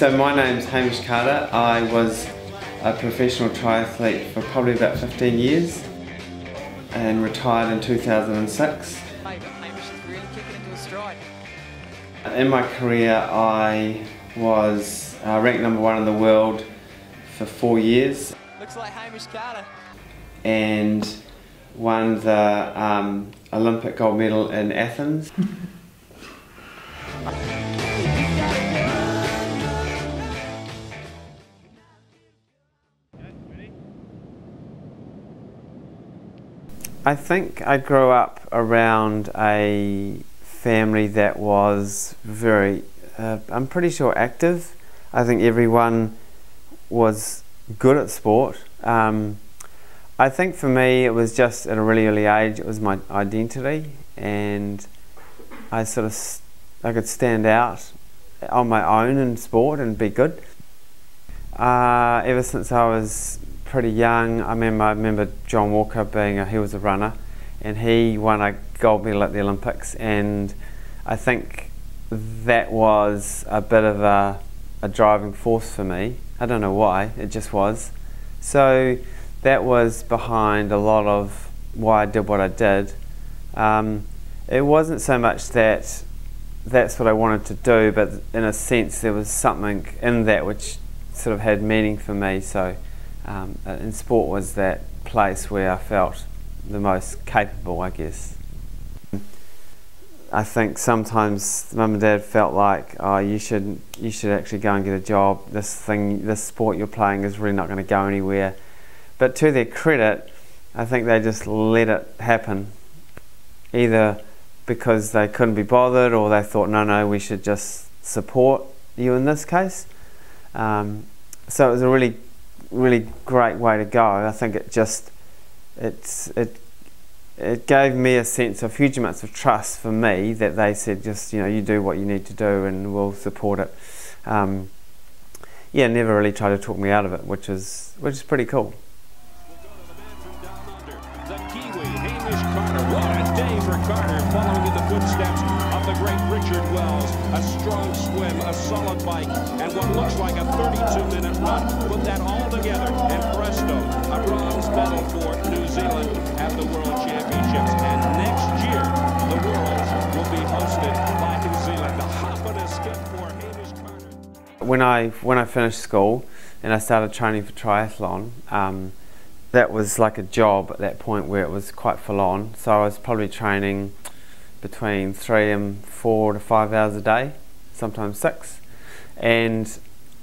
So my name's Hamish Carter. I was a professional triathlete for probably about 15 years and retired in 2006. Hamish is really kicking into his stride. In my career I was ranked #1 in the world for 4 years. Looks like Hamish Carter. And won the Olympic gold medal in Athens. I think I grew up around a family that was very, I'm pretty sure active. I think everyone was good at sport. I think for me it was just at a really early age, it was my identity, and I could stand out on my own in sport and be good. Ever since I was pretty young, I remember John Walker he was a runner, and he won a gold medal at the Olympics, and I think that was a bit of a driving force for me. I don't know why, it just was. So that was behind a lot of why I did what I did. It wasn't so much that that's what I wanted to do, but in a sense there was something in that which sort of had meaning for me. So and sport was that place where I felt the most capable, I guess. I think sometimes Mum and Dad felt like, oh, you should actually go and get a job. This sport you're playing is really not going to go anywhere. But to their credit, I think they just let it happen, either because they couldn't be bothered, or they thought, no, we should just support you in this case. So it was a really great way to go. I think it gave me a sense of huge amounts of trust for me, that they said, just you do what you need to do and we'll support it. Yeah, never really tried to talk me out of it, which is pretty cool. The Kiwi, Hamish Carter. What a day for Carter, following in the footsteps of the great Richard Wells. A strong swim, a solid bike, and what looks like a 32-minute run. Put that all together, and presto, a bronze medal for New Zealand at the World Championships. And next year, the Worlds will be hosted by New Zealand. The hop and a skip for Hamish Carter. When I finished school and I started training for triathlon, that was like a job at that point where it was quite full on. So I was probably training between 3 and 4 to 5 hours a day, sometimes 6. And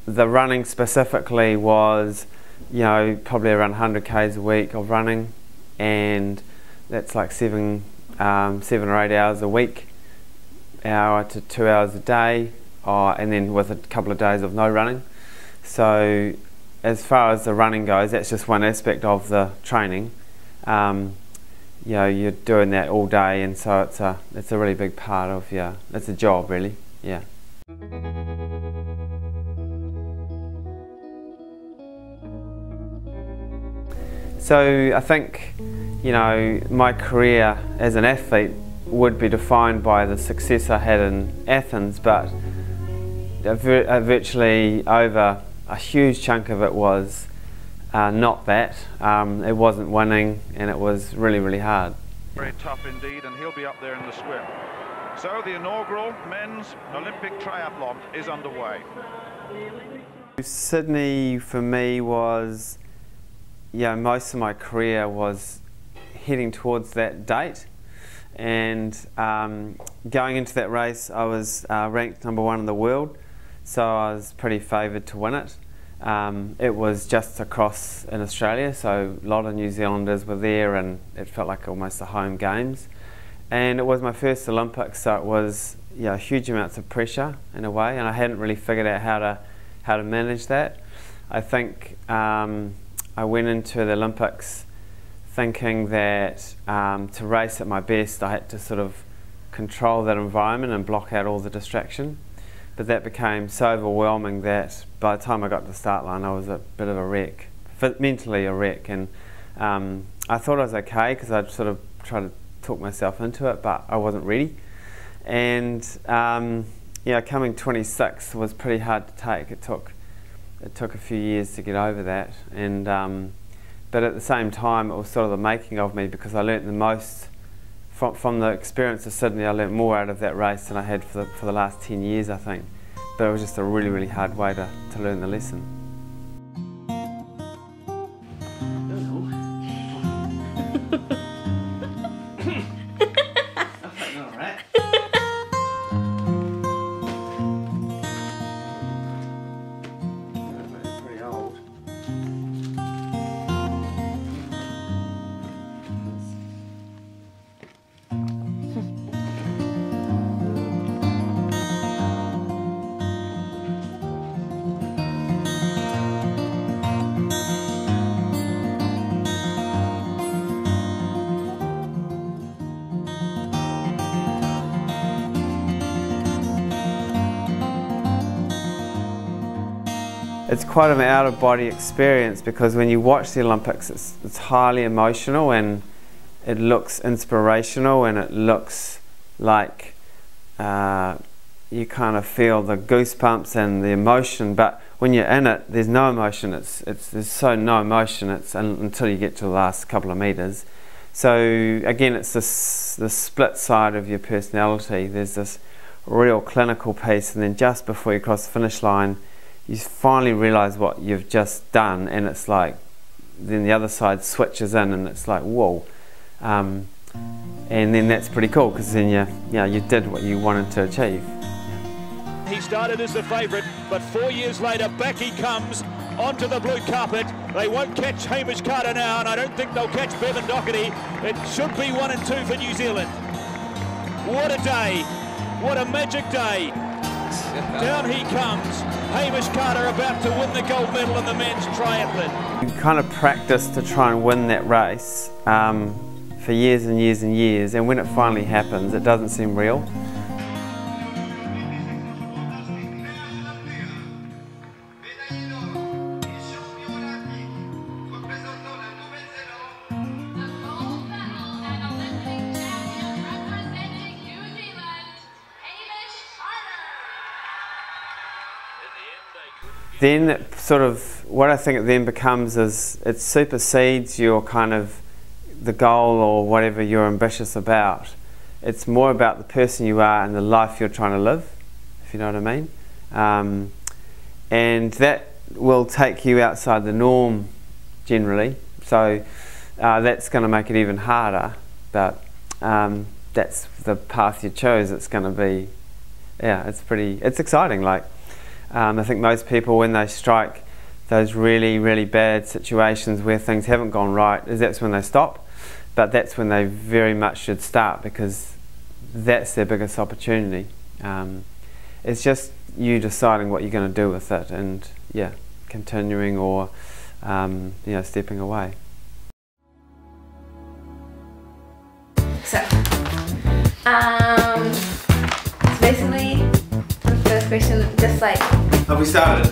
the running specifically was, probably around 100 k's a week of running, and that's like 7 or 8 hours a week, hour to 2 hours a day, and then with a couple of days of no running. So as far as the running goes, that's just one aspect of the training. You're doing that all day, and so it's a really big part of it's a job really, yeah. So I think my career as an athlete would be defined by the success I had in Athens, but virtually over a huge chunk of it was not that. It wasn't winning, and it was really hard. Very tough indeed, and he'll be up there in the swim. So the inaugural men's Olympic triathlon is underway. Sydney for me was, most of my career was heading towards that date, and going into that race I was ranked #1 in the world, so I was pretty favoured to win it. It was just across in Australia, so a lot of New Zealanders were there, and it felt like almost the home games. And it was my first Olympics, so it was huge amounts of pressure in a way, and I hadn't really figured out how to manage that. I think I went into the Olympics thinking that to race at my best I had to sort of control that environment and block out all the distraction. But that became so overwhelming that by the time I got to the start line I was a bit of a wreck, mentally a wreck, and I thought I was okay because I'd sort of tried to talk myself into it, but I wasn't ready. And yeah, coming 26th was pretty hard to take. It took a few years to get over that, and but at the same time, it was sort of the making of me, because I learnt the most from the experience of Sydney. I learnt more out of that race than I had for the last 10 years, I think. But it was just a really, really hard way to learn the lesson. It's quite an out-of-body experience, because when you watch the Olympics, it's highly emotional, and it looks inspirational, and it looks like you kind of feel the goosebumps and the emotion. But when you're in it, there's no emotion. There's so no emotion. Until you get to the last couple of meters. So again, it's the split side of your personality. There's this real clinical piece, and then just before you cross the finish line, you finally realise what you've just done, and it's like, then the other side switches in, and it's like, whoa. And then that's pretty cool, because then you did what you wanted to achieve. He started as the favourite, but 4 years later, back he comes onto the blue carpet. They won't catch Hamish Carter now, and I don't think they'll catch Bevan Doherty. It should be 1 and 2 for New Zealand. What a day, what a magic day. Down he comes, Hamish Carter about to win the gold medal in the men's triathlon. You kind of practice to try and win that race for years and years and years, and when it finally happens, it doesn't seem real. Then sort of what I think it then becomes is it supersedes your kind of the goal or whatever you're ambitious about. It's more about the person you are and the life you're trying to live, if you know what I mean. And that will take you outside the norm generally. So that's going to make it even harder. But that's the path you chose. It's going to be, yeah, it's exciting. Like. I think most people, when they strike those really, really bad situations where things haven't gone right, that's when they stop. But that's when they very much should start, because that's their biggest opportunity. It's just you deciding what you're going to do with it, and yeah, continuing or stepping away. So basically, the first question, just like. Have we started?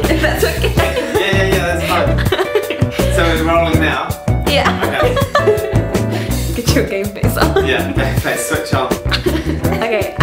If that's okay. Yeah, that's fine. So it's rolling now? Yeah. Okay. Get your game face on. Yeah, game face switch on. Okay.